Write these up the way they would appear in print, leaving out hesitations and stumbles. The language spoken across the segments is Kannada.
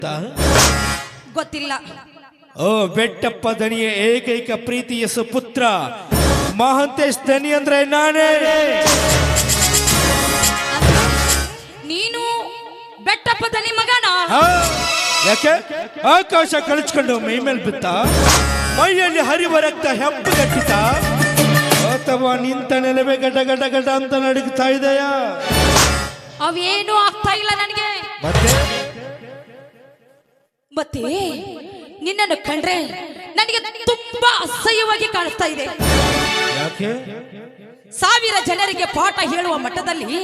ಗೊತ್ತಾ? ಗೊತ್ತಿಲ್ಲ. ಓ ಬೆಟ್ಟಪ್ಪ ದಣಿಯ ಏಕೈಕ ಪ್ರೀತಿಯ ಸುಪುತ್ರ ಮಹಾಂತೇಶ್ ದನಿ ಅಂದ್ರೆ ನಾನೇ. ನೀನು ಬೆಟ್ಟಪ್ಪ ದನಿ ಮಗನ? ಯಾಕೆ ಆಕಾಶ ಕಳಿಸ್ಕೊಂಡು ಮೈ ಮೇಲೆ ಬಿತ್ತ, ಮೈಯಲ್ಲಿ ಹರಿವ ರಕ್ತ ಹೆಪ್ಪಗಟ್ಟಿತ, ಅಥವಾ ನಿಂತ ನೆಲವೇ ಗಡ ಗಡ ಗಡ ಅಂತ ನಡುಗ್ತಾ ಇದೆಯಾ? ಅವೇನು ಆಗ್ತಾ ಇಲ್ಲ ನನಗೆ. ಮತ್ತೆ ನಿನ್ನನ್ನು ಕಂಡ್ರೆ ನನಗೆ ತುಂಬಾ ಅಸಹ್ಯವಾಗಿ ಕಾಣಿಸ್ತಾ ಇದೆ. ಯಾಕೆ? 1000 ಜನರಿಗೆ ಪಾಠ ಹೇಳುವ ಮಟ್ಟದಲ್ಲಿ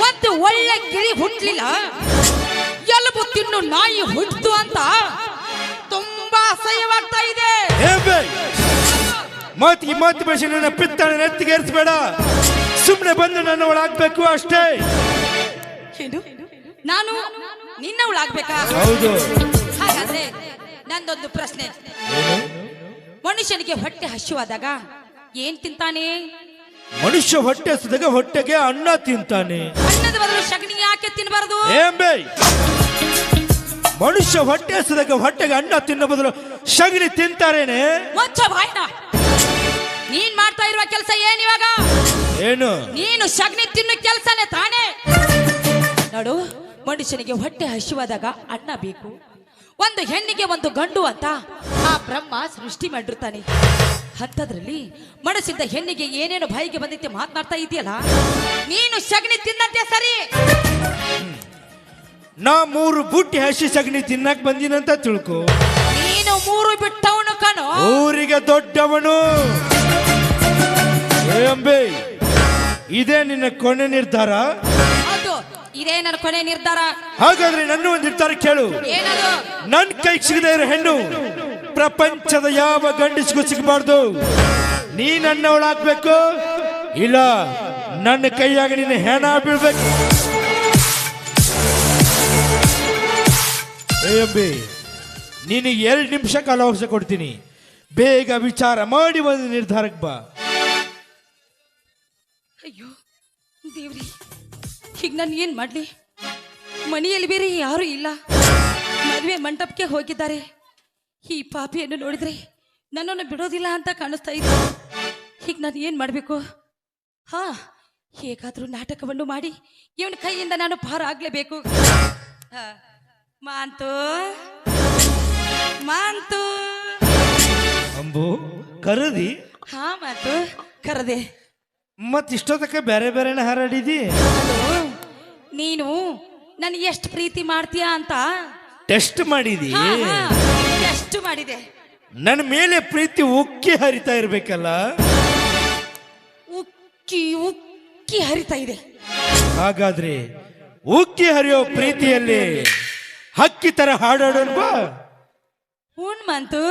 ಒಂದು ಒಳ್ಳೆ ಗಿಳಿ ಹುಟ್ಟಲಿಲ್ಲ, ಎಲುಬು ತಿನ್ನು ನಾಯಿ ಹುಟ್ಟಿತು ಅಂತ ತುಂಬಾ ಅಸಹ್ಯವಾಗ್ತಾ ಇದೆ. ಮಾತಿ ಭಾಷೆ ನನ್ನ ಪಿತ್ತನ ನೆತ್ತಿಗೇರಿಸಬೇಡ. ಸುಮ್ಮನೆ ಬಂದು ನನ್ನ ಒಳಾಗ್ಬೇಕು ಅಷ್ಟೇ. ನಾನು ನಿನ್ನ ಒಳಾಗ್ಬೇಕಾ? ಹೌದು. ಹಾಗಾದ್ರೆ ನಂದೊಂದು ಪ್ರಶ್ನೆ. ಮನುಷ್ಯನಿಗೆ ಹೊಟ್ಟೆ ಹಸಿವಾದಾಗ ಏನ್ ತಿಂತಾನೆ? ಮನುಷ್ಯ ಹೊಟ್ಟೆ ಹಸಿದಾಗ ಹೊಟ್ಟೆಗೆ ಅನ್ನ ತಿಂತಾನೆ. ಅನ್ನದ ಬದಲು ಸಗಣಿ ಯಾಕೆ ತಿನ್ನಬಾರದು? ಮನುಷ್ಯ ಹೊಟ್ಟೆ ಹಸಿದಾಗ ಹೊಟ್ಟೆಗೆ ಅನ್ನ ತಿನ್ನೋ ಬದಲು ಸಗಣಿ ತಿಂತಾರೇನೆ? ನೀನ್ ಮಾಡ್ತಾ ಇರುವ ಕೆಲಸ ಏನ್ ಇವಾಗ? ಏನು? ನೀನು ಸಗಣಿ ತಿನ್ನು ಕೆಲಸನೇ ತಾನೇ. ನೋಡು, ಮನುಷ್ಯನಿಗೆ ಹೊಟ್ಟೆ ಹಸಿವಾದಾಗ ಅನ್ನ ಬೇಕು. ಒಂದು ಹೆಣ್ಣಿಗೆ ಒಂದು ಗಂಡು ಅಂತ ಆ ಬ್ರಹ್ಮ ಸೃಷ್ಟಿ ಮಾಡಿರ್ತಾನೆ. ಅಂಥದ್ರಲ್ಲಿ ಮನಸ್ಸಿಂದ ಹೆಣ್ಣಿಗೆ ಏನೇನು ಬಾಯಿಗೆ ಬಂದೈತೆ ಮಾತನಾಡ್ತಾ ಇದೆಯಲ್ಲ, ನೀನು ಸಗಣಿ ತಿನ್ನಂತೆ ಸರಿ. ನಾ 3 ಬುಟ್ಟಿ ಹಸಿ ಸಗಣಿ ತಿನ್ನಕ್ ಬಂದಿನಂತ ತಿಳ್ಕೊ. ನೀನು 3 ಬಿಟ್ಟವನು ಕಣೋ, ಊರಿಗೆ ದೊಡ್ಡವನು. ಅಂಬೆ, ಇದೇ ನಿನ್ನ ಕೊನೆ ನಿರ್ಧಾರ? ಹೌದು, ಇದೇ ನನ್ನ ಕೊನೆ ನಿರ್ಧಾರ. ಹಾಗಾದ್ರೆ ನನ್ನ ಒಂದು ನಿರ್ಧಾರ ಕೇಳು. ಏನದು? ನನ್ ಕೈಗೆ ಸಿಗದೇ ಇರೋ ಹೆಣ್ಣು ಪ್ರಪಂಚದ ಯಾವ ಗಂಡಸಿಗೂ ಸಿಗಬಾರ್ದು. ನೀ ನನ್ನ ಒಳಾಗ್ಬೇಕು, ಇಲ್ಲ ನನ್ನ ಕೈಯಾಗ ನಿನ್ನ ಹೆಣ ಬೀಳ್ಬೇಕು. ಅಂಬಿ, ನಿನಗೆ 2 ನಿಮಿಷ ಕಾಲಾವಕಾಶ ಕೊಡ್ತೀನಿ. ಬೇಗ ವಿಚಾರ ಮಾಡಿ ಒಂದು ನಿರ್ಧಾರಕ್ಕೆ ಬಾ. ಅಯ್ಯೋ ದೇವ್ರಿ, ಈಗ ನಾನು ಏನ್ ಮಾಡ್ಲಿ? ಮನೆಯಲ್ಲಿ ಬೇರೆ ಯಾರು ಇಲ್ಲ, ಮದುವೆ ಮಂಟಪಕ್ಕೆ ಹೋಗಿದ್ದಾರೆ. ಈ ಪಾಪಿಯನ್ನು ನೋಡಿದ್ರೆ ನನ್ನನ್ನು ಬಿಡೋದಿಲ್ಲ ಅಂತ ಕಾಣಿಸ್ತಾ ಇದೆ. ಈಗ ನಾನು ಏನ್ ಮಾಡ್ಬೇಕು? ಹಾ, ಹೇಗಾದ್ರೂ ನಾಟಕವನ್ನು ಮಾಡಿ ಇವನ ಕೈಯಿಂದ ನಾನು ಪಾರ ಆಗ್ಲೇಬೇಕು. ಮಾಂತು ಮಾಂತು ಅಂಬು ಕರದಿ? ಹಾ ಮಾತು ಕರದೆ. ಮತ್ತಿಷ್ಟೊತ್ತಕ್ಕೆ ಬೇರೆ ಬೇರೆನ ಹಾರಾಡಿದಿ. ನೀನು ನನಗೆ ಎಷ್ಟು ಪ್ರೀತಿ ಮಾಡ್ತೀಯ ಅಂತ ಟೆಸ್ಟ್ ಮಾಡಿದಿ? ಟೆಸ್ಟ್ ಮಾಡಿದೆ. ನನ್ನ ಮೇಲೆ ಪ್ರೀತಿ ಉಕ್ಕಿ ಹರಿತಾ ಇರ್ಬೇಕಲ್ಲ? ಉಕ್ಕಿ ಉಕ್ಕಿ ಹರಿತಾ ಇದೆ. ಹಾಗಾದ್ರೆ ಉಕ್ಕಿ ಹರಿಯೋ ಪ್ರೀತಿಯಲ್ಲಿ ಹಕ್ಕಿ ತರ ಹಾಡಾಡೋಣ ಬಾ. ಹೂನ್ ಮಂತು.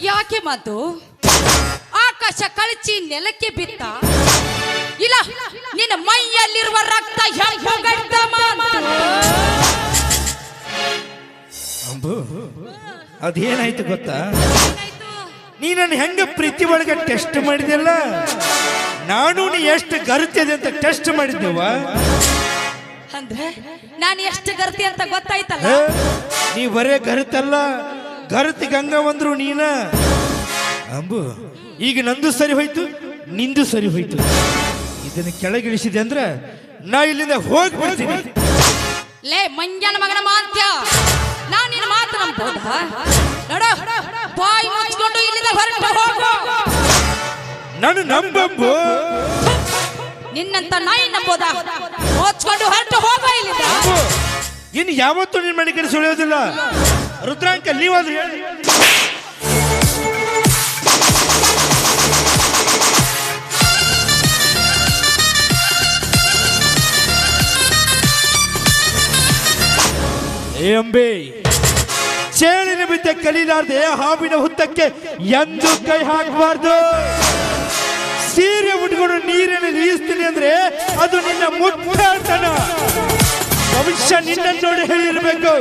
ಯಾಕೆ ಮಾತು? ಆಕಾಶ ಕಳಚಿ ನೆಲಕ್ಕೆ ಬಿತ್ತ, ಇಲ್ಲ ನಿನ್ನ ಮೈಯಲ್ಲಿರುವ ರಕ್ತ ಹೆಪ್ಪುಗಟ್ಟ ಮಾತು. ಅಂಬು, ಅದೇನಾಯ್ತು ಗೊತ್ತಾ? ನೀ ನನ್ನ ಹೆಂಗ ಪ್ರೀತಿ ಒಳಗೆ ಟೆಸ್ಟ್ ಮಾಡಿದೆಲ್ಲ, ನಾನು ನೀ ಎಷ್ಟು ಗರ್ತಿದೆ ಅಂತ ಟೆಸ್ಟ್ ಮಾಡಿದ್ದೇವ. ಅಂದ್ರೆ ನಾನು ಎಷ್ಟು ಗರ್ತಿ ಅಂತ ಗೊತ್ತಾಯ್ತಲ್ಲ? ನೀ ಬರೇ ಗರುತಲ್ಲ, ಗರುತಿ ಗಂಗಾ ಬಂದ್ರು ನೀನ. ಅಂಬು, ಈಗ ನಂದು ಸರಿ ಹೋಯ್ತು, ನಿಂದು ಸರಿ ಹೋಯ್ತು. ಇದನ್ನು ಕೆಳಗಿಳಿಸಿದೆ ಅಂದ್ರೆ ನಾ ಇಲ್ಲಿಂದ ಹೋಗ್ಬಿಡ್ತೀನಿ. ಲೇ ಮಂಜನ ಮಗನ ಮಾತ್ಯ, ನಾನು ನಿನ್ನ ಮಾತು ನಂಬೋದ? ನೋಡು, ಬಾಯಿ ಮುಚ್ಕೊಂಡು ಇಲ್ಲಿಂದ ಹೊರಟು ಹೋಗು. ನಾನು ನಂಬಂಬು? ನಿನ್ನಂತ ನಾಯಿ ನಂಬೋದ? ಮುಚ್ಕೊಂಡು ಹೊರಟು ಹೋಗೋ ಇಲ್ಲಿಂದ. ಇನ್ನು ಯಾವತ್ತೂ ನಿನ್ನ ಮನೆ ಕಡೆ ಸುಳಿಯೋದಿಲ್ಲ. ರುದ್ರಾಂಕ, ನೀವಾದ್ರೂ ಹೇಳಿ. ಅಂಬೆ, ಚೇಳಿನ ಬಿದ್ದೆ ಕಲೀಲಾರ್ದೆ ಹಾವಿನ ಹುತ್ತಕ್ಕೆ ಎಂದು ಕೈ ಹಾಕಬಾರ್ದು. ಸೀರೆ ಮುಟ್ಕೊಂಡು ನೀರನ್ನು ಈಸ್ತೀನಿ ಅಂದ್ರೆ ಅದು ನಿನ್ನ ಮುಟ್ಟಾಳ್ತನ. ಭವಿಷ್ಯ ನಿನ್ನ ನೋಡಿ ಹೇಳಿರ್ಬೇಕು,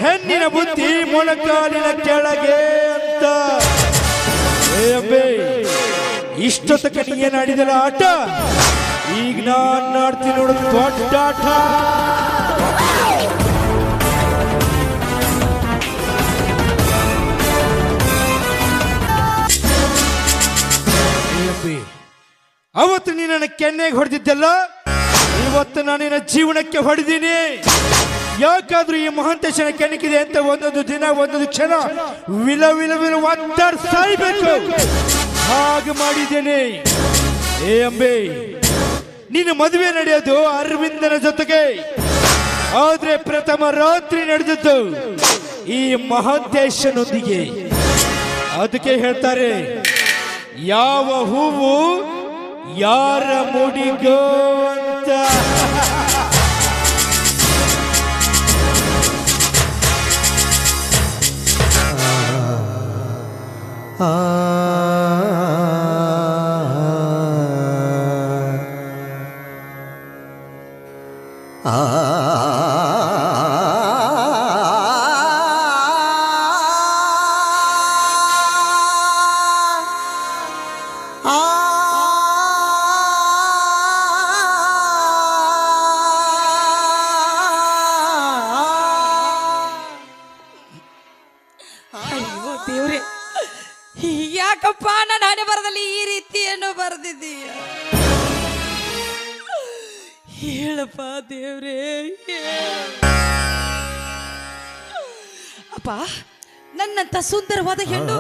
ಹೆಣ್ಣಿನ ಬುದ್ಧಿ ಮೊಣಕಾಲಿನ ಕೆಳಗೆ ಅಂತ. ಏ ಅಬ್ಬೆ, ಇಷ್ಟೊತ್ತಕ ನೀ ಏನಾಡಿದಲ್ಲ ಆಟ, ಈಗ ನಾನು ಆಡ್ತೀನಿ ನೋಡು ದೊಡ್ಡ ಆಟ. ಅವತ್ತು ನೀ ನನ್ನ ಕೆನ್ನೆಗೆ ಹೊಡೆದಿದ್ದಲ್ಲ, ಇವತ್ತು ನಾನು ನಿನ್ನ ಜೀವನಕ್ಕೆ ಹೊಡೆದೀನಿ. ಯಾಕಾದ್ರೂ ಈ ಮಹಾಂತೇಶನ ಕೆಣಕಿದೆ ಅಂತ ಒಂದೊಂದು ದಿನ ಒಂದೊಂದು ಕ್ಷಣ ವಿಲ ವಿಲ ವಿಲ ಒತ್ತಾಡ್ ಸಾಯ್ಬೇಕು, ಹಾಗೆ ಮಾಡಿದ್ದೇನೆ. ಏ ಅಂಬೆ, ನಿನ್ನ ಮದುವೆ ನಡೆಯೋದು ಅರವಿಂದನ ಜೊತೆಗೆ, ಆದ್ರೆ ಪ್ರಥಮ ರಾತ್ರಿ ನಡೆದದ್ದು ಈ ಮಹಾಂತೇಶನೊಂದಿಗೆ. ಅದಕ್ಕೆ ಹೇಳ್ತಾರೆ, ಯಾವ ಹೂವು ಯಾರ ಮುಡಿಗೋ ಅಂತ. ಅಯ್ಯೋ ದೇವ್ರೆ, ಯಾಕಪ್ಪ ನನ್ನ ಹಣೆ ಬರದಲ್ಲಿ ಈ ರೀತಿಯನ್ನು ಬರೆದಿದ್ದೀಯ? ಹೇಳಪ್ಪ ದೇವ್ರೆ. ಅಪ್ಪ, ನನ್ನಂತ ಸುಂದರವಾದ ಹೆಣ್ಣು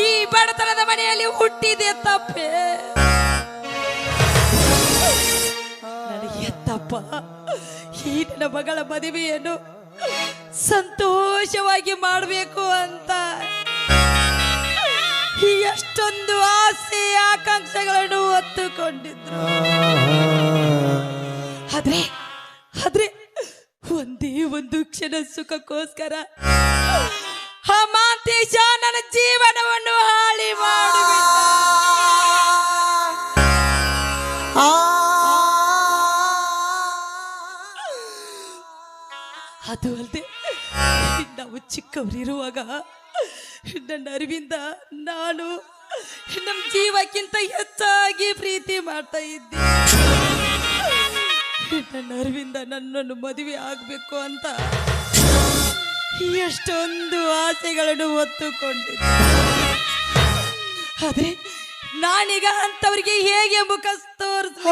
ಈ ಬಡತನದ ಮನೆಯಲ್ಲಿ ಹುಟ್ಟಿದೆ ತಪ್ಪೆ. ನನಗೆ ತಪ್ಪ ಈ ನನ್ನ ಮಗಳ ಮದುವೆಯನ್ನು ಸಂತೋಷವಾಗಿ ಮಾಡಬೇಕು ಅಂತ ಎಷ್ಟೊಂದು ಆಸೆ ಆಕಾಂಕ್ಷೆಗಳನ್ನು ಹೊತ್ತುಕೊಂಡಿದ್ರು. ಆದ್ರೆ ಆದ್ರೆ ಒಂದೇ ಒಂದು ಕ್ಷಣ ಸುಖಕ್ಕೋಸ್ಕರ ಆ ಮಾಂತೇಶ ನನ್ನ ಜೀವನವನ್ನು ಹಾಳಿ ಮಾಡಿಬಿಟ್ಟ. ಅದು ಅಲ್ಲದೆ ನಾವು ಚಿಕ್ಕವರಿರುವಾಗ ನನ್ನ ಅರಿವಿಂದ ನಾನು ನಮ್ಮ ಜೀವಕ್ಕಿಂತ ಹೆಚ್ಚಾಗಿ ಪ್ರೀತಿ ಮಾಡ್ತಾ ಇದ್ದೆ. ನನ್ನ ಅರಿವಿಂದ ನನ್ನನ್ನು ಮದುವೆ ಆಗಬೇಕು ಅಂತ ಎಷ್ಟೊಂದು ಆಸೆಗಳನ್ನು ಹೊತ್ತುಕೊಂಡಿದ್ದೆ. ಆದ್ರೆ ನಾನೀಗ ಅಂತವರಿಗೆ ಹೇಗೆ ಮುಖ ತೋರಿಸ?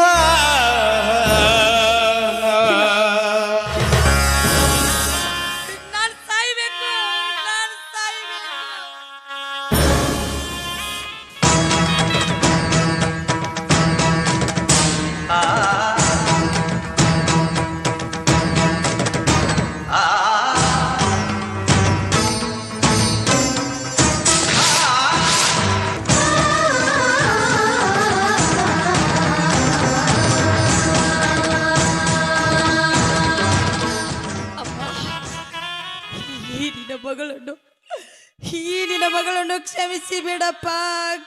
ಈ ನಿನ್ನ ಮಗಳನ್ನು ಕ್ಷಮಿಸಿ ಬಿಡಪ್ಪ,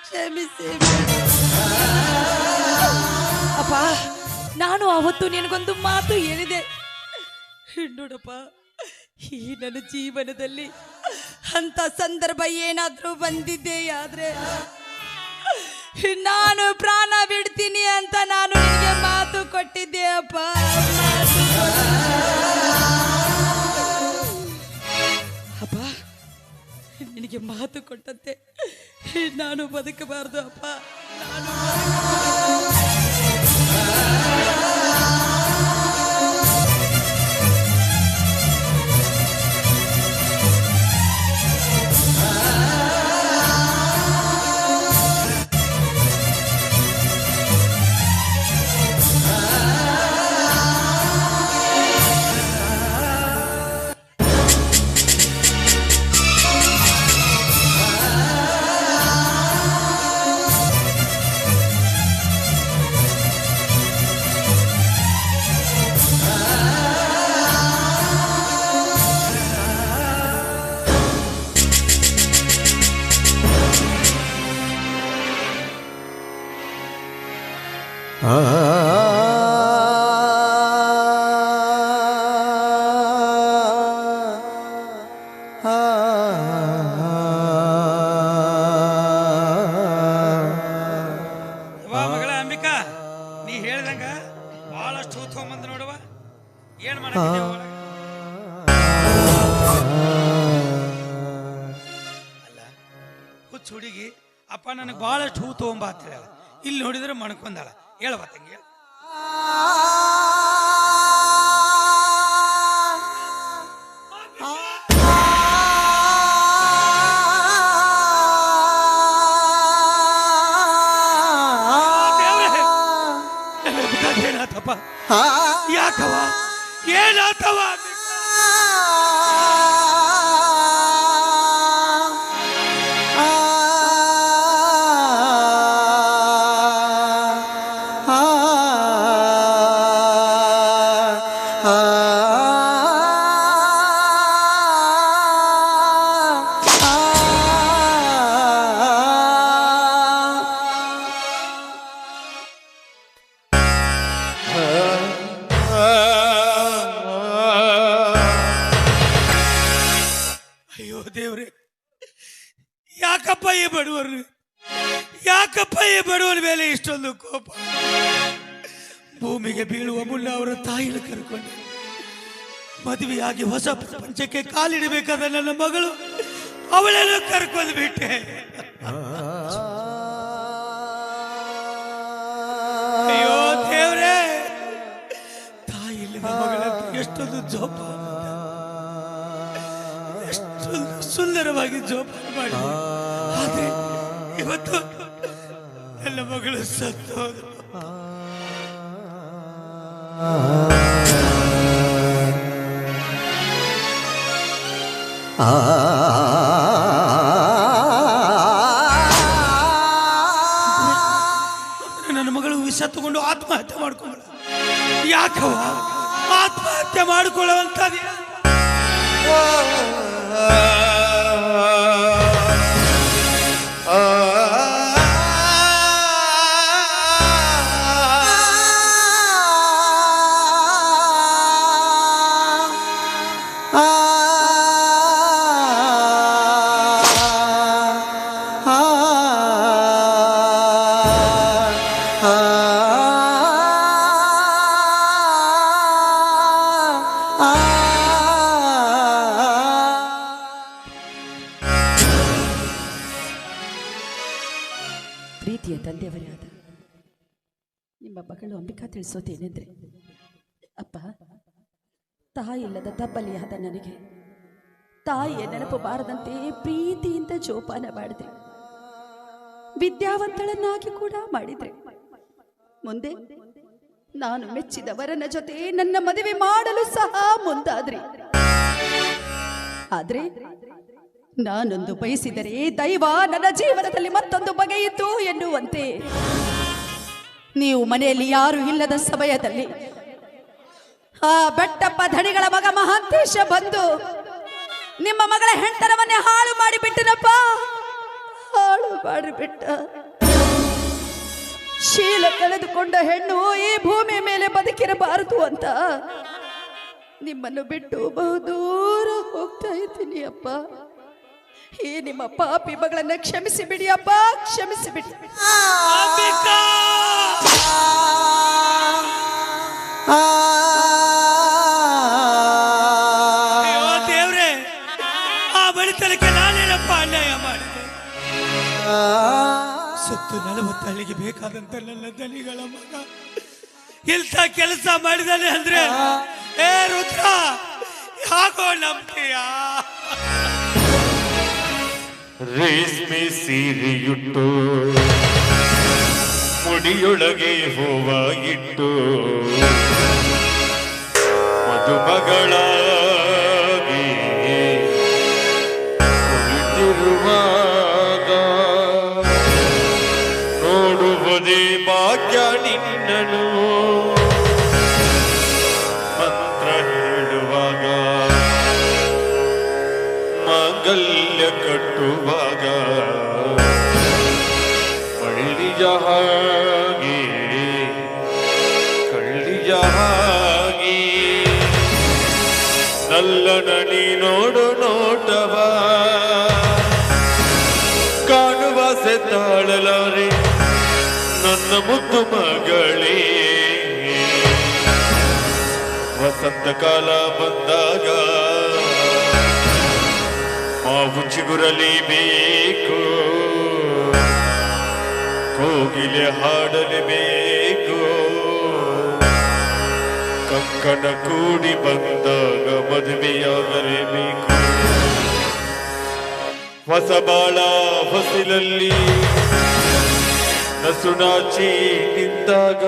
ಕ್ಷಮಿಸಿ ಅಪ್ಪ. ನಾನು ಅವತ್ತು ನಿನಗೊಂದು ಮಾತು ಹೇಳಿದೆ ನೋಡಪ್ಪ, ಈ ನನ್ನ ಜೀವನದಲ್ಲಿ ಅಂತ ಸಂದರ್ಭ ಏನಾದ್ರೂ ಬಂದಿದ್ದೆ ಆದ್ರೆ ನಾನು ಪ್ರಾಣ ಬಿಡ್ತೀನಿ ಅಂತ ನಾನು ನಿನಗೆ ಮಾತು ಕೊಟ್ಟಿದ್ದೆ ಅಪ್ಪ. ಅಪ್ಪ, ನಿನಗೆ ಮಾತು ಕೊಟ್ಟಂತೆ ನಾನು ಬದುಕಬಾರದು ಅಪ್ಪ. ಮಗಳ ಅಂಬಿಕಾ, ನೀ ಹೇಳ್ದಂಗ ಬಹಳಷ್ಟು ಹೂತ್ಕೊಂಬಂದ ನೋಡುವ. ಏನ್ ಮಾಡಕ್ಕೆ ಅಲ್ಲ, ಹುಚ್ಚ ಹುಡುಗಿ ಅಪ್ಪ ನನಗೆ ಬಹಳಷ್ಟು ಹೂ ತಗೊಂಬ ಹತ್ತಿರ ಇಲ್ಲಿ ನೋಡಿದ್ರೆ ಮಣ್ಕೊಂದಾಳ. ಹೇಳವ ತಂಗಿ, ಹೇಳ. ಏನಾತಪ್ಪ? ಯಾಕವ ಏನಾತವ? ಅಯ್ಯೋ ದೇವ್ರೆ, ಯಾಕಪ್ಪ ಈ ಬಡವರು, ಯಾಕಪ್ಪ ಈ ಬಡವರ ಮೇಲೆ ಇಷ್ಟೊಂದು ಕೋಪ? ಭೂಮಿಗೆ ಬೀಳುವ ಮುನ್ನ ಅವರ ತಾಯಿನ ಕರ್ಕೊಂಡು ಮದುವೆಯಾಗಿ ಹೊಸ ಪ್ರಪಂಚಕ್ಕೆ ಕಾಲಿಡಬೇಕಾದ ನನ್ನ ಮಗಳು ಅವಳನ್ನು ಕರ್ಕೊಂಡು ಬಿಟ್ಟೆ. ಅಯ್ಯೋ ದೇವ್ರೆ, ತಾಯಿ ಇಲ್ಲದ ಮಗಳಂತ ಎಷ್ಟೊಂದು ಜೋಪಾನ, ಎಷ್ಟೊಂದು ಸುಂದರವಾಗಿ ಜೋಪಾನ ಮಾಡಿ, ಆದ್ರೆ ಇವತ್ತು ನನ್ನ ಮಗಳು ಸತ್ತು ಹೋದ್ರು. ನನ್ನ ಮಗಳು ವಿಷ ತಗೊಂಡು ಆತ್ಮಹತ್ಯೆ ಮಾಡ್ಕೊಂಡ. ಯಾಕವ ಆತ್ಮಹತ್ಯೆ ಮಾಡಿಕೊಳ್ಳುವಂತ? ಪ್ರೀತಿಯ ತಂದೆಯವರೇ ಆದ ನಿಮ್ಮ ಮಗಳು ಅಂಬಿಕಾ ತಿಳಿಸೋದೇನೆಂದ್ರೆ, ಅಪ್ಪ, ತಾಯಿಲ್ಲದ ತಬ್ಬಲಿಯಾದ ನನಗೆ ತಾಯಿಯ ನೆನಪು ಬಾರದಂತೆ ಪ್ರೀತಿಯಿಂದ ಜೋಪಾನ ಮಾಡಿದ್ರೆ, ವಿದ್ಯಾವಂತಳನ್ನಾಗಿ ಕೂಡ ಮಾಡಿದ್ರೆ, ಮುಂದೆ ನಾನು ಮೆಚ್ಚಿದ ವರನ ಜೊತೆ ನನ್ನ ಮದುವೆ ಮಾಡಲು ಸಹ ಮುಂದಾದ್ರಿ. ಆದ್ರೆ ನಾನೊಂದು ಬಯಸಿದರೆ ದೈವ ನನ್ನ ಜೀವನದಲ್ಲಿ ಮತ್ತೊಂದು ಬಗೆಯಿತು ಎನ್ನುವಂತೆ ನೀವು ಮನೆಯಲ್ಲಿ ಯಾರು ಇಲ್ಲದ ಸಮಯದಲ್ಲಿ ಆ ಬೆಟ್ಟಪ್ಪ ಧಣಿಗಳ ಮಗ ಮಹಾಂತೇಶ ಬಂದು ನಿಮ್ಮ ಮಗಳ ಹೆಂಡತನವನ್ನೇ ಹಾಳು ಮಾಡಿಬಿಟ್ಟನಪ್ಪ, ಹಾಳು ಮಾಡಿಬಿಟ್ಟ. ಶೀಲ ಕಳೆದುಕೊಂಡ ಹೆಣ್ಣು ಈ ಭೂಮಿ ಮೇಲೆ ಬದುಕಿರಬಾರದು ಅಂತ ನಿಮ್ಮನ್ನು ಬಿಟ್ಟು ಬಹುದೂರ ಹೋಗ್ತಾ ಇದ್ದೀನಿ ಅಪ್ಪ. ಈ ನಿಮ್ಮ ಪಾಪಿ ಮಗಳನ್ನ ಕ್ಷಮಿಸಿ ಬಿಡಿ ಅಪ್ಪ, ಕ್ಷಮಿಸಿ ಬಿಡಿ. ದೇವ್ರೆ, ಆ ಬಳಿತನಕ್ಕೆ ನಾನೇನಪ್ಪ ಅನ್ಯಾಯ ಮಾಡಿದೆ? ಸತ್ತು 40 ಹಳ್ಳಿಗೆ ಬೇಕಾದಂತ ನನ್ನ ದನಿಗಳ ಮಗ ಇಂಥ ಕೆಲಸ ಮಾಡಿದಾನೆ ಅಂದ್ರೆ, ಏ ರುದ್ರ, ಯಾಕೋ ನಂಬ್ತೀಯಾ? ರೇಷ್ಮೆ ಸೀರೆಯುಟ್ಟು ಮುಡಿಯೊಳಗೆ ಹೂವ ಇಟ್ಟು ಮದುಮಗಳಾಗಿ ಕುಳಿತಿರುವಾಗ ನೋಡುವುದೇ ಭಾಗ್ಯ ನಿನ್ನನು. ಮಂತ್ರ ಹೇಳುವಾಗ ಮಾಂಗಲ್ಯ ಕಟ್ಟುವಾಗ ಬಳ್ಳಿಯ ಹಾಗೆ ಹಾಗೆ ನಲ್ಲನ ನೀ ನೋಡು ನೋಟವ ಕಾಣುವ ತಾಳಲಾರೆ ನನ್ನ ಮುದ್ದು ಮಗಳೇ ವಸಂತ ಕಾಲ ಬಂದಾಗ ಮಾವು ಚಿಗುರಲೇಬೇಕು ಕೋಗಿಲೆ ಹಾಡಲೇಬೇಕು ಕಂಕಣ ಕೂಡಿ ಬಂದಾಗ ಮದುವೆಯಾಗಲೇಬೇಕು ಹೊಸ ಬಾಳ ಹೊಸಿಲಲ್ಲಿ ನಸುನಾಚಿ ನಿಂತಾಗ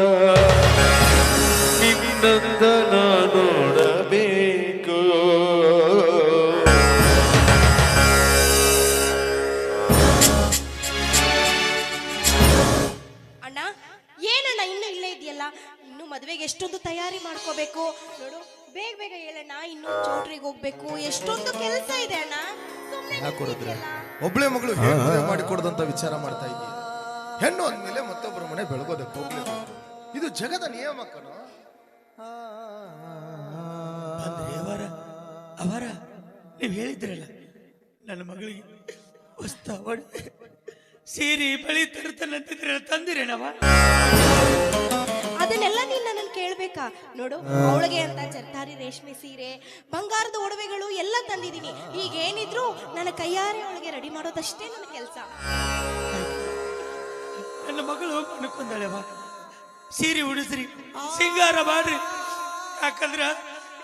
ನಿನ್ನಂದ ನೋಡಬೇಕು ಅಣ್ಣ ಏನಣ್ಣ ಇನ್ನು ಇಲ್ಲೇ ಇದೆಯಲ್ಲ ಇನ್ನು ಮದುವೆಗೆ ಎಷ್ಟೊಂದು ತಯಾರಿ ಮಾಡ್ಕೋಬೇಕು ನೋಡು ಬೇಗ ಬೇಗ ಹೇಳಣ್ಣ ಇನ್ನು ಚೌಟ್ರಿಗೆ ಹೋಗ್ಬೇಕು ಎಷ್ಟೊಂದು ಕೆಲಸ ಇದೆ ಅಣ್ಣ ಸುಮ್ಮನೆ ಒಬ್ಳೆ ಮಗಳು ಹೇಗೆ ಮದುವೆ ಮಾಡಿಕೊಡದಂತ ವಿಚಾರ ಮಾಡ್ತಾ ಇದ್ದೀಯ. ಹೆಣ್ಣು ಅಂದ್ಮೇಲೆ ಮತ್ತೊಬ್ಬರ ಮನೆ ಬೆಳಗೋದಕ್ಕೆ ಹೋಗ್ಲೇಬೇಕು. ಇದು ಜಗದ ನಿಯಮ ಕಣೋ. ಅಂದ್ರೆ ಅವರ ನೀವು ಹೇಳಿದ್ರಲ್ಲ ನನ್ನ ಮಗಳಿಗೆ ಹೊಸ್ತ ಒಡವೆ ಸೀರೆ ಬಳಿ ತರ್ತಾನಂತಿದ್ರಲ್ಲ ತಂದಿರೇನವ ಅದನ್ನೆಲ್ಲ ನೀನ್ ನನ್ನನ್ನು ಕೇಳ್ಬೇಕಾ ನೋಡು ಅವಳಿಗೆ ಅಂತ ಜರ್ತಾರಿ ರೇಷ್ಮೆ ಸೀರೆ ಬಂಗಾರದ ಒಡವೆಗಳು ಎಲ್ಲ ತಂದಿದ್ದೀನಿ ಈಗ ಏನಿದ್ರು ನನ್ನ ಕೈಯಾರೆ ಅವಳಿಗೆ ರೆಡಿ ಮಾಡೋದಷ್ಟೇ ನನ್ನ ಕೆಲಸ ನನ್ನ ಮಗಳು ಅನ್ಕೊಂಡಳೆವ ಸೀರೆ ಉಡಿಸ್ರಿ ಸಿಂಗಾರ ಮಾಡ್ರಿ ಯಾಕಂದ್ರ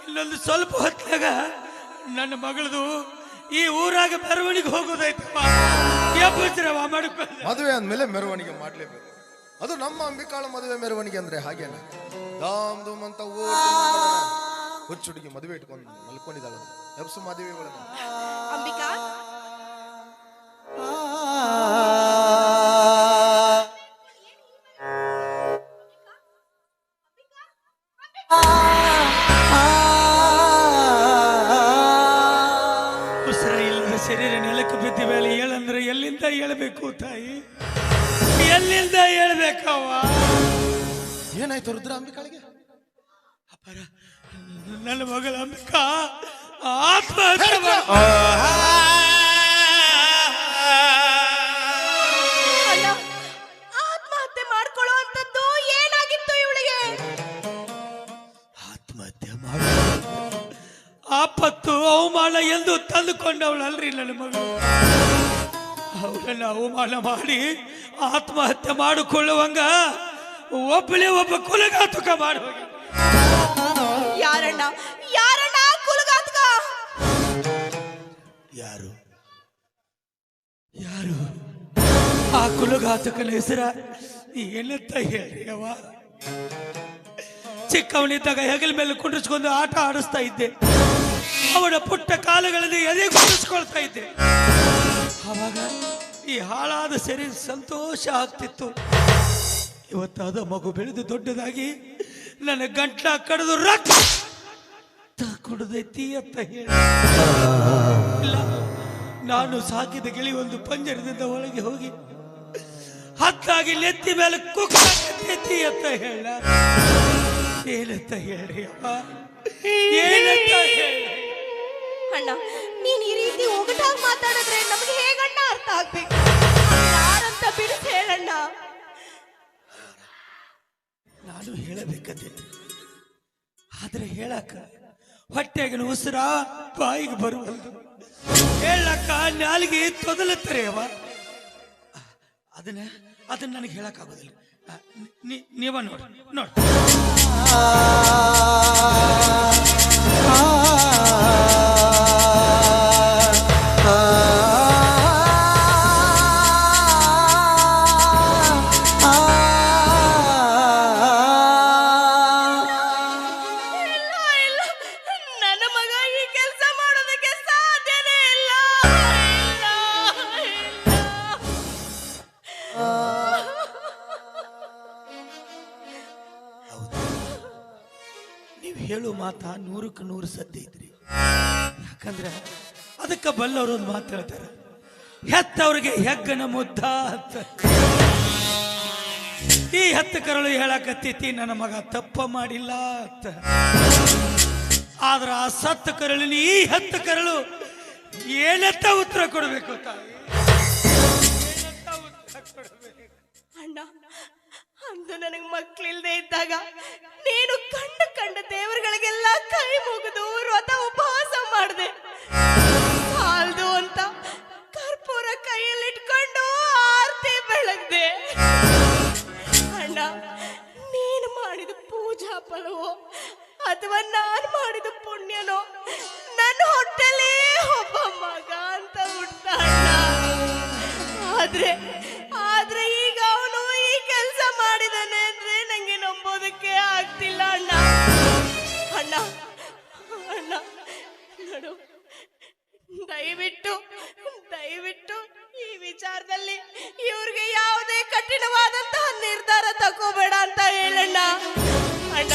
ಇಲ್ಲೊಂದು ಸ್ವಲ್ಪ ಹೊತ್ತಾಗ ನನ್ನ ಮಗಳದು ಈ ಊರಾಗ ಮೆರವಣಿಗೆ ಹೋಗೋದೈತಪ್ಪ ಎಬ್ಬಚ್ಚಿರವ ಮಾಡ್ಕೊಂಡು ಮದುವೆ ಅಂದ್ಮೇಲೆ ಮೆರವಣಿಗೆ ಮಾಡ್ಲೇಬೇಕು. ಅದು ನಮ್ಮ ಅಂಬಿಕಾಳ ಮದುವೆ ಮೆರವಣಿಗೆ ಅಂದ್ರೆ ಹಾಗೇನ ದಾಮ್ ಧೂಮ್ ಅಂತ ಹುಚ್ಚುಡುಗಿ ಮದುವೆ ಇಟ್ಕೊಂಡು ಮಲ್ಕೊಂಡಿದ್ದಾಳ ಎಬ್ಸು ಮದುವೆಗಳನ್ನ. ಅಂಬಿಕಾ ಉಸಿರ ಇಲ್ಲದ ಶರೀರ ನೆಲಕ್ಕೆ ಬಿದ್ದ ಮೇಲೆ ಹೇಳಂದ್ರೆ ಎಲ್ಲಿಂದ ಹೇಳ್ಬೇಕು ತಾಯಿ ಎಲ್ಲಿಂದ ಹೇಳ್ಬೇಕವ್ವ ಏನಾಯ್ತು ರುದ್ರ ಅಂಬಿಕಾಳಿಗೆ? ಅಪ್ಪರ ನನ್ನ ಮಗಳ ಅಂಬಿಕಾ ಆತ್ಮಹತ್ಯೆ ಅಲ್ಲ ಆತ್ಮಹತ್ಯೆ ಮಾಡ್ಕೊಳ್ಳೋ ಅಂತದ್ದು ಏನಾಗಿತ್ತು ಇವಳಿಗೆ ಆತ್ಮಹತ್ಯೆ ಮಾಡ ಆಪತ್ತು ಅವಮಾನ ಎಂದು ತಂದುಕೊಂಡವಳಲ್ರಿ ನನ್ನ ಮಗಳು ಅವಳನ್ನು ಅವಮಾನ ಮಾಡಿ ಆತ್ಮಹತ್ಯೆ ಮಾಡಿಕೊಳ್ಳುವಂಗ ಒಬ್ಬಳೇ ಒಬ್ಬ ಕುಲಘಾತುಕ ಮಾಡಿ ಹೋಗಿ ಯಾರಣ್ಣ ಯಾರಣ್ಣ ಕುಲಗಾತ್ಕ ಯಾರು ಯಾರು ಆ ಕುಲಘಾತಕನ ಹೆಸರ ಏನಂತ ಹೇಳ್ರಿ ಅವ ಚಿಕ್ಕವನಿದ್ದಾಗ ಹೆಗಲ ಮೇಲೆ ಕುಂಡ್ರಿಸ್ಕೊಂಡು ಆಟ ಆಡಿಸ್ತಾ ಇದ್ದೆ ಅವನ ಪುಟ್ಟ ಕಾಲಗಳಲ್ಲಿ ಎದೆ ಕುಂಡಿಸ್ಕೊಳ್ತಾ ಇದ್ದೆ ಆವಾಗ ಈ ಹಾಳಾದ ಶರೀರ ಸಂತೋಷ ಆಗ್ತಿತ್ತು ಇವತ್ತಾದ ಮಗು ಬೆಳೆದು ದೊಡ್ಡದಾಗಿ ನನ್ನ ಗಂಟ್ಲ ಕಡಿದು ರಕ್ತ ಕುಡಿದೈತಿ ಅಂತ ಹೇಳಿ ಇಲ್ಲ ನಾನು ಸಾಕಿದ ಗಿಳಿ ಒಂದು ಪಂಜರದಿಂದ ಒಳಗೆ ಹೋಗಿ ಹತ್ತಾಗಿ ನೆತ್ತಿ ಮೇಲೆ ಕುಕ್ಕಿ ಅಂತ ಹೇಳ ಏನಂತ ಹೇಳ್ರಿ ಅಪ್ಪ ಏನಂತ ಹೇಳಿ ಅಣ್ಣ ನೀನ್ ಈ ರೀತಿ ಒಗಟಾಗಿ ಮಾತಾಡಿದ್ರೆ ನಮಗೆ ಹೇಗಣ್ಣ ಅರ್ಥ ಆಗ್ಬೇಕು ಯಾರಂತ ಬಿಡಿಸಿ ಹೇಳಣ್ಣ ನಾನು ಹೇಳಬೇಕಂತೀನಿ ಆದ್ರೆ ಹೇಳಕ್ಕ ಹೊಟ್ಟೆಗಿನ ಉಸಿರ ಬಾಯಿಗೆ ಬರುವುದು ಹೇಳಕ್ಕ ನಾಲಿಗೆ ತೊದಲುತ್ತಾರೆ ಅವ ಅದನ್ನ ನನಗೆ ಹೇಳಕ್ಕಾಗೋದಿಲ್ಲ ನೀವ ನೋಡಿ ನನ್ನ ಮಗ ಈ ಕೆಲಸ ಮಾಡೋದಕ್ಕೆ ಸಾಧ್ಯನೇ ಇಲ್ಲ ನೀವು ಹೇಳು ಮಾತಾ 100ಕ್ಕೆ 100 ಸತ್ಯ ಐತ್ರಿ ಯಾಕಂದ್ರೆ ಅದಕ್ಕೆ ಬಲ್ಲವರು ಒಂದು ಮಾತು ಹೇಳ್ತಾರೆ ಹೆತ್ತವ್ರಿಗೆ ಹೆಗ್ಗನ ಮುದ್ದ ಅಂತ ಈ 10 ಕರಳು ಹೇಳಕತ್ತೈತಿ ನನ್ನ ಮಗ ತಪ್ಪ ಮಾಡಿಲ್ಲ ಅಂತ. ಆದ್ರ ಆ 7 ಕರಳಿನ ಈ 10 ಕರಳು ಏನಂತ ಉತ್ತರ ಕೊಡಬೇಕು ತಾಯಿ? ಏನಂತ ಉತ್ತರ ಕೊಡಬೇಕು? ಅಣ್ಣ, ಅಂದು ನನಗೆ ಮಕ್ಕಳಿಲ್ದೆ ಇದ್ದಾಗ ನೀನು ಕಂಡ ದೇವರುಗಳಿಗೆಲ್ಲ ಕೈ ಮುಗಿದು ವ್ರತ ಉಪವಾಸ ಮಾಡಿದೆ. ಸಾಲ್ದು ಅಂತ ಕರ್ಪೂರ ಕೈಯಲ್ಲಿಟ್ಕೊಂಡು ಆರತಿ ಬೆಳಗ್ದೆ. ಅಣ್ಣ, ನೀನು ಮಾಡಿದ ಪೂಜಾ ಫಲವೋ ಅಥವಾ ನಾನು ಮಾಡಿದ ಪುಣ್ಯನೋ ನನ್ನ ಹೊಟ್ಟೆಲೇ ಒಬ್ಬ ಮಗ ಅಂತ ಹುಟ್ಟ ಅಣ್ಣ. ಆದ್ರೆ ಈಗ ಅವನು ಈ ಕೆಲಸ ಮಾಡಿದಾನೆ ಅಂದ್ರೆ ನಂಗೆ ನಂಬೋದಕ್ಕೆ ಆಗ್ತಿಲ್ಲ ಅಣ್ಣ. ಅಣ್ಣ ಅಣ್ಣ ನೋಡು, ದಯವಿಟ್ಟು ಈ ವಿಚಾರದಲ್ಲಿ ಇವ್ರಿಗೆ ಯಾವುದೇ ಕಠಿಣವಾದಂತಹ ನಿರ್ಧಾರ ತಗೋಬೇಡ ಅಂತ ಹೇಳಣ್ಣ. ಅಣ್ಣ,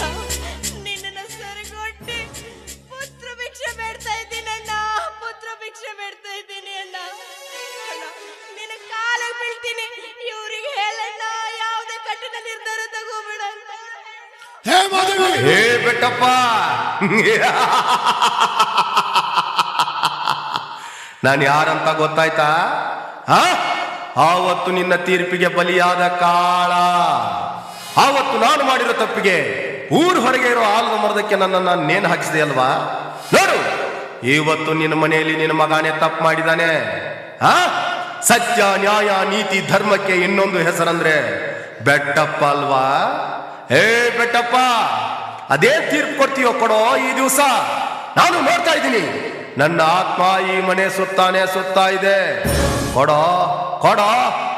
ನಿನ್ನನ್ನು ಸರಿಗೊಟ್ಟಿ ಪುತ್ರ ಭಿಕ್ಷೆ ಬೇಡ್ತಾ ಇದ್ದೀನಿ ಅಣ್ಣ, ಪುತ್ರ ಭಿಕ್ಷೆ ಬೇಡ್ತಾ ಇದ್ದೀನಿ ಅಣ್ಣ. ಅಣ್ಣ, ನಿನ್ನ ಕಾಲಿಗೆ ಬೀಳ್ತೀನಿ, ಇವ್ರಿಗೆ ಹೇಳಣ್ಣ ಯಾವುದೇ ಕಠಿಣ ನಿರ್ಧಾರ ತಗೋಬೇಡ ಅಂತ. ಹೇ ಬೆಟ್ಟಪ್ಪ, ನಾನು ಯಾರಂತ ಗೊತ್ತಾಯ್ತಾ? ಆವತ್ತು ನಿನ್ನ ತೀರ್ಪಿಗೆ ಬಲಿಯಾದ ಕಾಳ, ಆವತ್ತು ನಾನು ಮಾಡಿರೋ ತಪ್ಪಿಗೆ ಊರ್ ಹೊರಗೆ ಇರೋ ಆಲದ ಮರದಕ್ಕೆ ನನ್ನನ್ನು ನೇಣು ಹಾಕಿಸಿದೆ ಅಲ್ವಾ? ನೋಡು, ಇವತ್ತು ನಿನ್ನ ಮನೆಯಲ್ಲಿ ನಿನ್ನ ಮಗನೇ ತಪ್ಪು ಮಾಡಿದಾನೆ. ಸತ್ಯ, ನ್ಯಾಯ, ನೀತಿ, ಧರ್ಮಕ್ಕೆ ಇನ್ನೊಂದು ಹೆಸರಂದ್ರೆ ಬೆಟ್ಟಪ್ಪ ಅಲ್ವಾ? ಹೇ ಬೆಟ್ಟಪ್ಪ, ಅದೇ ತೀರ್ಪು ಕೊಡ್ತೀಯೋ ಕೊಡೋ ಈ ದಿವಸ. ನಾನು ನೋಡ್ತಾ ಇದ್ದೀನಿ, ನನ್ನ ಆತ್ಮ ಈ ಮನೆ ಸುತ್ತಾನೆ ಸುತ್ತಾ ಇದೆ. ಕೊಡೋ ಕೊಡೋ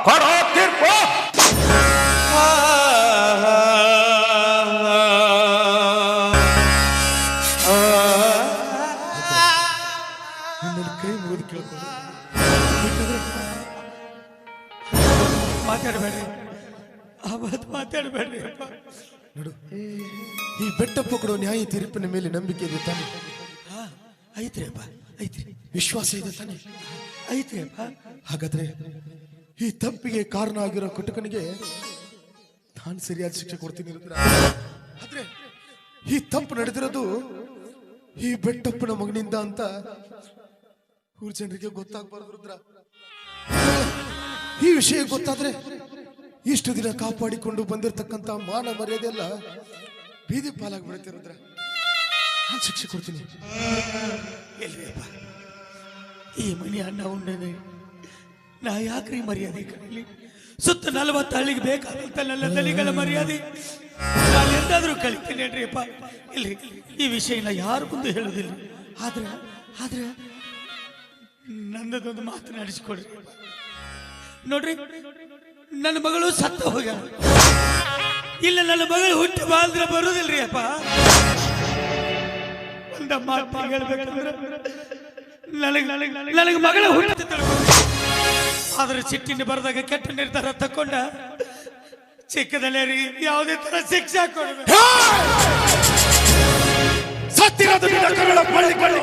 ಕೊಡೋ ತೀರ್ಪು. ಕೈ ಮುಗಿದು ಕೇಳ್ಕೊಂಡು ಮಾತಾಡಬೇಡ್ರಿ, ಅವತ್ತು ಮಾತಾಡಬೇಡ್ರಿ ಅಪ್ಪ. ನೋಡು, ಈ ಬೆಟ್ಟಪ್ಪ ಕೊಡೋ ನ್ಯಾಯ ತೀರ್ಪಿನ ಮೇಲೆ ನಂಬಿಕೆ ಇದೆ ತಾನೆ? ಐತ್ರಿ ಅಪ್ಪ, ಐತ್ರಿ, ವಿಶ್ವಾಸ ಇದೆ ತಾನೆ? ಐತ್ರಿ ಅಪ್ಪ. ಹಾಗಾದ್ರೆ ಈ ತಪ್ಪಿಗೆ ಕಾರಣ ಆಗಿರೋ ಕುಟುಕನಿಗೆ ನಾನು ಸರಿಯಾದ ಶಿಕ್ಷೆ ಕೊಡ್ತೀನಿ ರುದ್ರ. ಆದ್ರೆ ಈ ತಪ್ಪು ನಡೆದಿರೋದು ಈ ಬೆಟ್ಟಪ್ಪನ ಮಗನಿಂದ ಅಂತ ಊರ್ ಜನರಿಗೆ ಗೊತ್ತಾಗ್ಬಾರ್ದು ರುದ್ರ. ಈ ವಿಷಯ ಗೊತ್ತಾದ್ರೆ ಇಷ್ಟು ದಿನ ಕಾಪಾಡಿಕೊಂಡು ಬಂದಿರತಕ್ಕಂತ ಮಾನ ಮರ್ಯಾದೆ ಎಲ್ಲ ಬೀದಿ ಪಾಲಾಗ್ಬಿಡುತ್ತೆ ರುದ್ರ. ನಾನು ಶಿಕ್ಷೆ ಕೊಡ್ತೀನಿ. ಎಲ್ರಿ ಅಪ್ಪ, ಈ ಮನೆ ಅಣ್ಣ ಉಂಡನೆ ನಾ ಯಾಕ್ರಿ ಮರ್ಯಾದೆ ಕರೀಲಿ? ಸುತ್ತ 40 ಹಳ್ಳಿಗೆ ಬೇಕಾದಂತ ನನ್ನ ತಲೆಗಳ ಮರ್ಯಾದೆ ನಾನು ಎಂದಾದ್ರೂ ಕಳಿತೀನಿ ಅನ್ರಿ ಅಪ್ಪ. ಇಲ್ರಿ, ಈ ವಿಷಯನ ಯಾರು ಮುಂದೆ ಹೇಳುದಿಲ್ಲ. ಆದ್ರೆ ನನ್ನದೊಂದು ಮಾತನಾಡಿಸಿಕೊಡ್ರಿ. ನೋಡ್ರಿ, ನನ್ನ ಮಗಳು ಸತ್ತ ಹೋಗ್ಯಾಳ. ಇಲ್ಲ, ನನ್ನ ಮಗಳು ಹುಟ್ಟಿ ಬಾಳ್ದ್ರೆ ಬರುದಿಲ್ರಿ ಅಪ್ಪ. ಒಂದ ಮಾತು ಹೇಳ್ಬೇಕಂದ್ರೆ ನನಗೆ ಮಗಳ ಹುಟ್ಟಿ ಆದ್ರೆ ಚಿಟ್ಟಿನ ಬರೆದಾಗ ಕೆಟ್ಟ ನಿರ್ಧಾರ ತಕೊಂಡ ಚಿಕ್ಕದಲ್ಲೇ ಯಾವುದೇ ತರ ಶಿಕ್ಷೆ ಕೊಡಬೇಕು. ಸತ್ತಿರೋದು ನಿನ್ನ ಕರುಳ ಬಳ್ಳಿ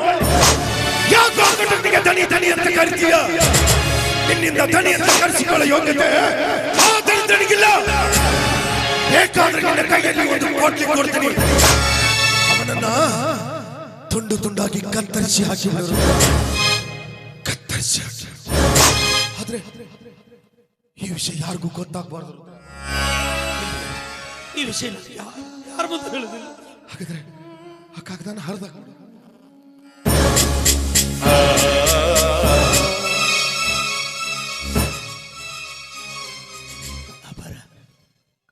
ಯಾಕೋ ಕಟುಕಿಗೆ ದನಿ ದನಿ ಅಂತ ಕರಿತೀಯ? ನಿನ್ನಿಂದ ದನಿ ಅಂತ ಕರೆಸಿಕೊಳ್ಳೋ ಯೋಗ್ಯತೆ ಆ ದಲಿತನಿಗಿಲ್ಲ. ಬೇಕಾದ್ರೆ ನಿನ್ನ ಕೈಯಲ್ಲಿ ಒಂದು ಕೋಟಿ ಕೊಡ್ತೀನಿ, ಅವನನ್ನ ತುಂಡು ತುಂಡಾಗಿ ಕತ್ತರಿಸಿ ಹಾಕಿ ಕತ್ತರಿಸಿ ಹಾಕಿ. ಆದ್ರೆ ಈ ವಿಷಯ ಯಾರಿಗೂ ಗೊತ್ತಾಗಬಾರ್ದು. ಈ ವಿಷಯ ಯಾರ ಮುಂದೆ ಹೇಳುದಿಲ್ಲ. ಹಾಗಾದ್ರೆ ಆ ಕಾಗದಾನ ಹರಿದಾಗ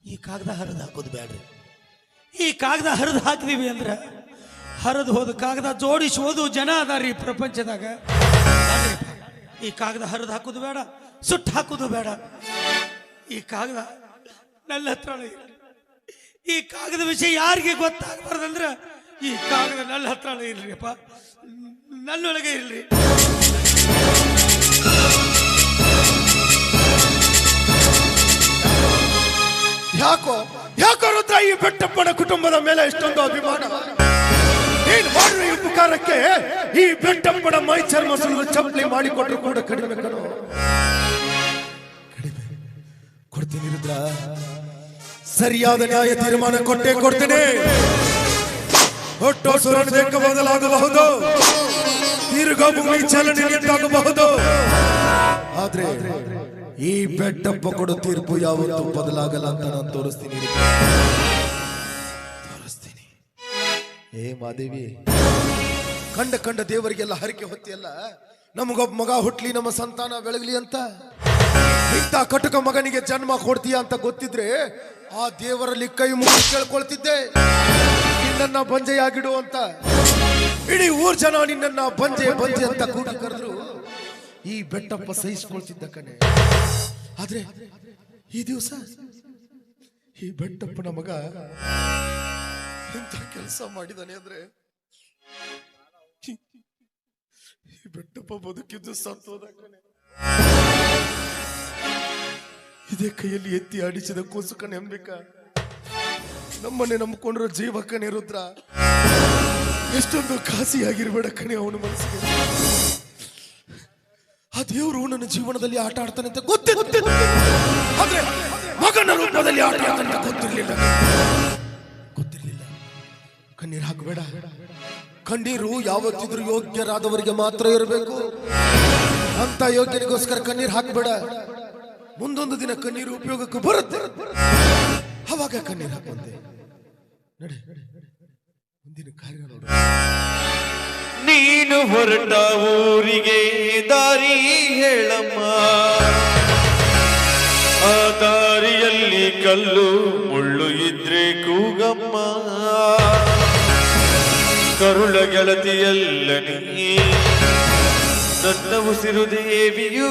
ಈ ಕಾಗದ ಹರಿದು ಹಾಕೋದು ಬೇಡ್ರಿ. ಈ ಕಾಗದ ಹರಿದು ಹಾಕಿದೀವಿ ಅಂದ್ರೆ ಹರಿದು ಹೋದ ಕಾಗದ ಜೋಡಿಸುವುದು ಜನ ಅದಾರಿ ಪ್ರಪಂಚದಾಗ. ಈ ಕಾಗದ ಹರಿದು ಹಾಕೋದು ಬೇಡ, ಸುಟ್ಟು ಹಾಕೋದು ಬೇಡ. ಈ ಕಾಗದ ನನ್ನ ಹತ್ರ ಇರಲಿ. ಈ ಕಾಗದ ವಿಷಯ ಯಾರಿಗೆ ಗೊತ್ತಾಗಬಾರ್ದಂದ್ರೆ ಈ ಕಾಗದ ನನ್ನ ಹತ್ರ ಇರ್ಲಿ ಅಪ್ಪ, ನನ್ನೊಳಗೆ ಇರ್ಲಿ. ಯಾಕೋ ರುದ್ರ ಈ ಬೆಟ್ಟಪ್ಪನ ಕುಟುಂಬದ ಮೇಲೆ ಇಷ್ಟೊಂದು ಅಭಿಮಾನ? ನೀನು ಮಾಡುವ ಈ ಉಪಕಾರಕ್ಕೆ ಈ ಬೆಟ್ಟಪ್ಪನ ಮೈ ಚರ್ಮ ಸುಲಿದು ಚಪ್ಪಲಿ ಮಾಡಿಕೊಟ್ರು ಕೂಡ ಕಡಿಮೆ ಕಣೋ. ಕಡಿಮೆ ಕೊಡ್ತೀನಿ ರುದ್ರ. ಸರಿಯಾದ ನ್ಯಾಯ ತೀರ್ಮಾನ ಕೊಡ್ತೇನೆ. ಹೊಟ್ಟೋಸುರಕ್ಕೆ ಬದಲಾಗಬಹುದು, ತಿರುಗಾ ಭೂಮಿ ಚಲನೆ ನಿಂತಾಗಬಹುದು, ಆದ್ರೆ ಈ ಬೆಟ್ಟಪ್ಪ ಕೊಡೋ ತೀರ್ಪು ಯಾವತ್ತೂ ಬದಲಾಗಲ್ಲ ಅಂತ ನಾನು ತೋರಿಸ್ತೀನಿ. ಏ ಮಾದೇವಿ, ಕಂಡ ದೇವರಿಗೆಲ್ಲ ಹರಕೆ ಹೊತ್ತಿಯಲ್ಲ, ನಮಗೊಬ್ಬ ಮಗ ಹುಟ್ಲಿ, ನಮ್ಮ ಸಂತಾನ ಬೆಳಗಲಿ ಅಂತ. ಇಂಥ ಕಟುಕ ಮಗನಿಗೆ ಜನ್ಮ ಕೊಡ್ತೀಯ ಅಂತ ಗೊತ್ತಿದ್ರೆ ಆ ದೇವರಲ್ಲಿ ಕೈ ಮುಗಿ ಕೇಳ್ಕೊಳ್ತಿದ್ದೆ, ನಿನ್ನನ್ನ ಬಂಜೆಯಾಗಿಡು ಅಂತ. ಇಡೀ ಊರ್ ಜನ ನಿನ್ನನ್ನ ಬಂಜೆ ಅಂತ ಕೂಗಿ ಕರೆದ್ರು ಈ ಬೆಟ್ಟಪ್ಪ ಸಹಿಸ್ಕೊಳ್ತಿದ್ದ ಕಣೆ. ಆದ್ರೆ ಈ ದಿವಸ ಈ ಬೆಟ್ಟಪ್ಪನ ಮಗ ಎಂತ ಕೆಲಸ ಮಾಡಿದಾನೆ ಅಂದ್ರೆ, ಈ ಬೆಟ್ಟಪ್ಪ ಬದುಕಿದ್ದು ಸತ್ತೋದ ಕಣೆ. ಇದೇ ಕೈಯಲ್ಲಿ ಎತ್ತಿ ಆಡಿಸಿದ ಕೂಸು ಕಣೆ ಅಂಬಿಕ, ನಮ್ಮನ್ನೇ ನಂಬಿಕೊಂಡ್ರು ಜೀವ ಕಣೆ ರುದ್ರ. ಎಷ್ಟೊಂದು ಖಾಸಿಯಾಗಿರ್ಬೇಡ ಕಣೆ ಅವನ ಮನಸ್ಸಿಗೆ. ಆ ದೇವರು ನನ್ನ ಜೀವನದಲ್ಲಿ ಆಟ ಆಡ್ತಾನೆ ಅಂತ ಗೊತ್ತಿಲ್ಲ, ಆದ್ರೆ ಮಗನ ರೂಪದಲ್ಲಿ ಆಟ ಆಡ್ತಾನೆ ಅಂತ ಗೊತ್ತಿರ್ಲಿಲ್ಲ. ಕಣ್ಣೀರು ಹಾಕಬೇಡ. ಕಣ್ಣೀರು ಯಾವತ್ತಿದ್ರು ಯೋಗ್ಯರಾದವರಿಗೆ ಮಾತ್ರ ಇರಬೇಕು. ಅಂತ ಯೋಗ್ಯನಿಗೋಸ್ಕರ ಕಣ್ಣೀರು ಹಾಕಬೇಡ. ಮುಂದೊಂದು ದಿನ ಕಣ್ಣೀರು ಉಪಯೋಗಕ್ಕೆ ಬರುತ್ತೆ, ಅವಾಗ ಕಣ್ಣೀರು ಹಾಕುವಂತೆ. ನಡೆ ಮುಂದಿನ ಕಾರ್ಯ ನೋಡು. ನೀನು ಹೊರಟ ಊರಿಗೆ ದಾರಿ ಹೇಳಮ್ಮ, ಆ ದಾರಿಯಲ್ಲಿ ಕಲ್ಲು ಮುಳ್ಳು ಇದ್ರೆ ಕೂಗಮ್ಮ. ಕರುಳ ಗೆಳತಿಯಲ್ಲ ನೀ, ನನ್ನ ಉಸಿರು ದೇವಿಯು